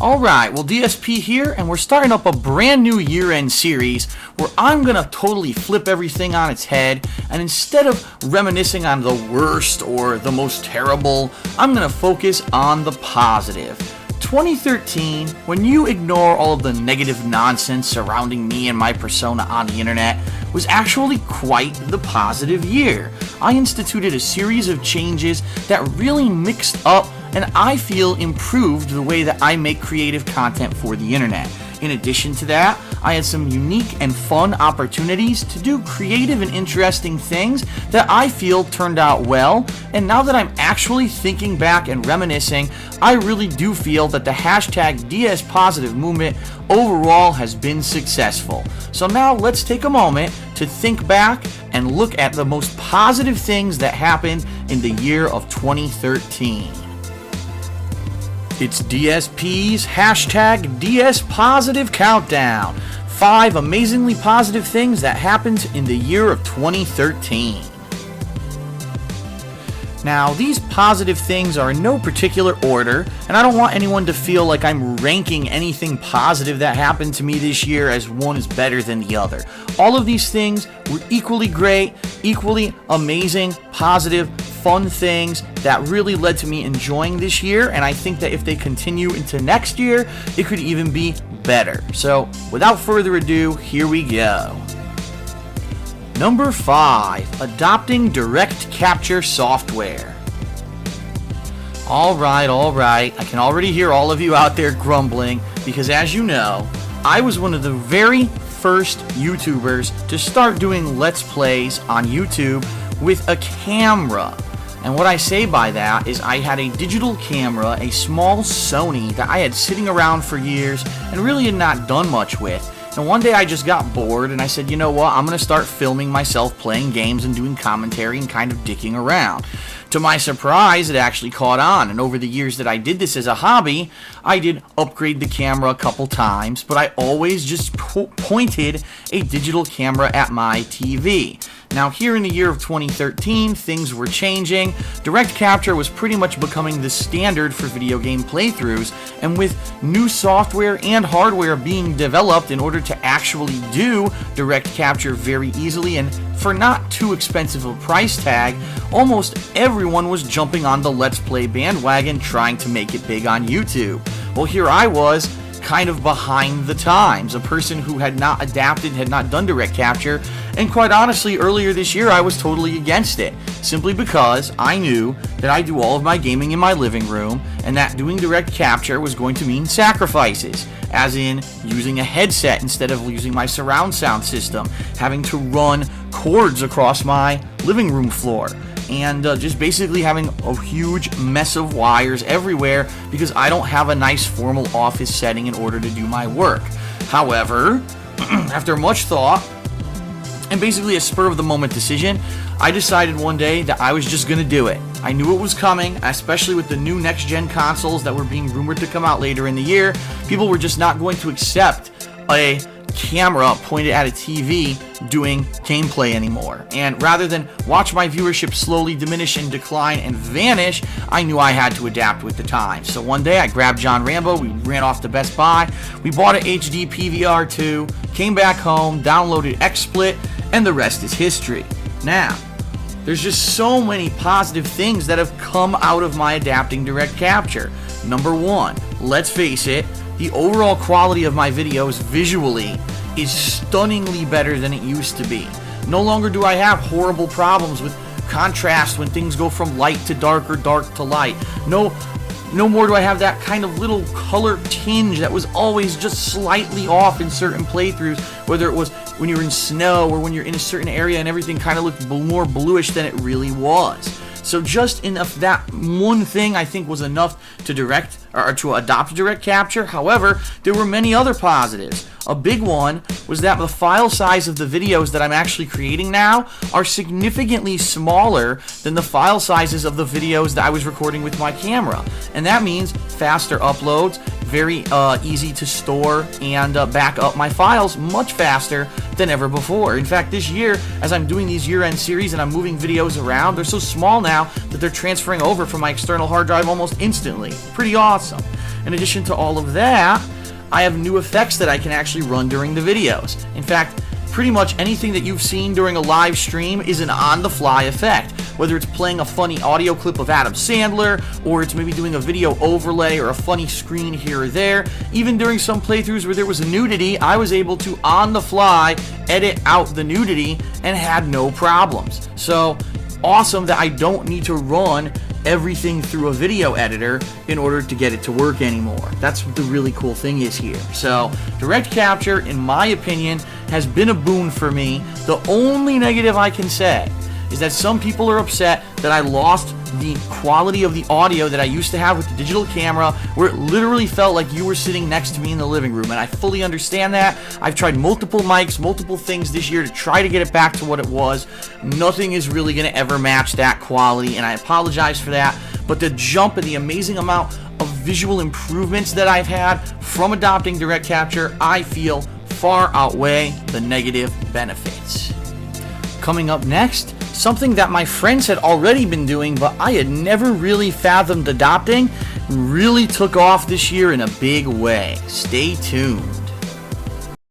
Alright, well DSP here, and we're starting up a brand new year-end series where I'm gonna totally flip everything on its head, and instead of reminiscing on the worst or the most terrible, I'm gonna focus on the positive. 2013, when you ignore all of the negative nonsense surrounding me and my persona on the internet, was actually quite the positive year. I instituted a series of changes that really mixed up and I feel improved the way that I make creative content for the internet. In addition to that, I had some unique and fun opportunities to do creative and interesting things that I feel turned out well, and now that I'm actually thinking back and reminiscing, I really do feel that the hashtag DSPositive movement overall has been successful. So now let's take a moment to think back and look at the most positive things that happened in the year of 2013. It's DSP's hashtag DSPositive Countdown. 5 amazingly positive things that happened in the year of 2013. Now, these positive things are in no particular order, and I don't want anyone to feel like I'm ranking anything positive that happened to me this year as one is better than the other. All of these things were equally great, equally amazing, positive, fun things that really led to me enjoying this year, and I think that if they continue into next year, it could even be better. So, without further ado, here we go. Number 5, adopting direct capture software. Alright, I can already hear all of you out there grumbling because as you know, I was one of the very first YouTubers to start doing Let's Plays on YouTube with a camera. And what I say by that is I had a digital camera, a small Sony that I had sitting around for years and really had not done much with. And one day I just got bored and I said, you know what, I'm going to start filming myself playing games and doing commentary and kind of dicking around. To my surprise, it actually caught on, and over the years that I did this as a hobby, I did upgrade the camera a couple times, but I always just pointed a digital camera at my TV. Now here in the year of 2013, things were changing. Direct capture was pretty much becoming the standard for video game playthroughs, and with new software and hardware being developed in order to actually do direct capture very easily and for not too expensive a price tag, almost everyone was jumping on the Let's Play bandwagon trying to make it big on YouTube. Well, here I was, kind of behind the times, a person who had not adapted, had not done direct capture, and quite honestly, earlier this year I was totally against it, simply because I knew that I do all of my gaming in my living room, and that doing direct capture was going to mean sacrifices, as in using a headset instead of using my surround sound system, having to run cords across my living room floor, and just basically having a huge mess of wires everywhere because I don't have a nice formal office setting in order to do my work. However, after much thought and basically a spur of the moment decision, I decided one day that I was just going to do it. I knew it was coming, especially with the new next-gen consoles that were being rumored to come out later in the year. People were just not going to accept a camera pointed at a TV doing gameplay anymore. And rather than watch my viewership slowly diminish and decline and vanish, I knew I had to adapt with the times. So one day I grabbed John Rambo, we ran off to Best Buy, we bought an HD PVR 2, came back home, downloaded XSplit, and the rest is history. Now, there's just so many positive things that have come out of my adapting direct capture. Number 1, let's face it, the overall quality of my videos visually is stunningly better than it used to be. No longer do I have horrible problems with contrast when things go from light to dark or dark to light. No more do I have that kind of little color tinge that was always just slightly off in certain playthroughs, whether it was when you're in snow or when you're in a certain area and everything kind of looked more bluish than it really was. So just enough, that one thing I think was enough to to adopt direct capture. However, there were many other positives. A big one was that the file size of the videos that I'm actually creating now are significantly smaller than the file sizes of the videos that I was recording with my camera. And that means faster uploads, very easy to store and back up my files much faster than ever before. In fact, this year, as I'm doing these year-end series and I'm moving videos around, they're so small now that they're transferring over from my external hard drive almost instantly. Pretty awesome. in addition to all of that, I have new effects that I can actually run during the videos. In fact, pretty much anything that you've seen during a live stream is an on-the-fly effect. Whether it's playing a funny audio clip of Adam Sandler, or it's maybe doing a video overlay or a funny screen here or there. Even during some playthroughs where there was nudity, I was able to, on the fly, edit out the nudity and had no problems. So, awesome that I don't need to run everything through a video editor in order to get it to work anymore. That's what the really cool thing is here. So, direct capture, in my opinion, has been a boon for me. The only negative I can say is that some people are upset that I lost the quality of the audio that I used to have with the digital camera, where it literally felt like you were sitting next to me in the living room, and I fully understand that. I've tried multiple mics, multiple things this year to try to get it back to what it was. Nothing is really going to ever match that quality, and I apologize for that, but the jump and the amazing amount of visual improvements that I've had from adopting direct capture, I feel far outweigh the negative benefits. Coming up next, something that my friends had already been doing, but I had never really fathomed adopting, really took off this year in a big way. Stay tuned.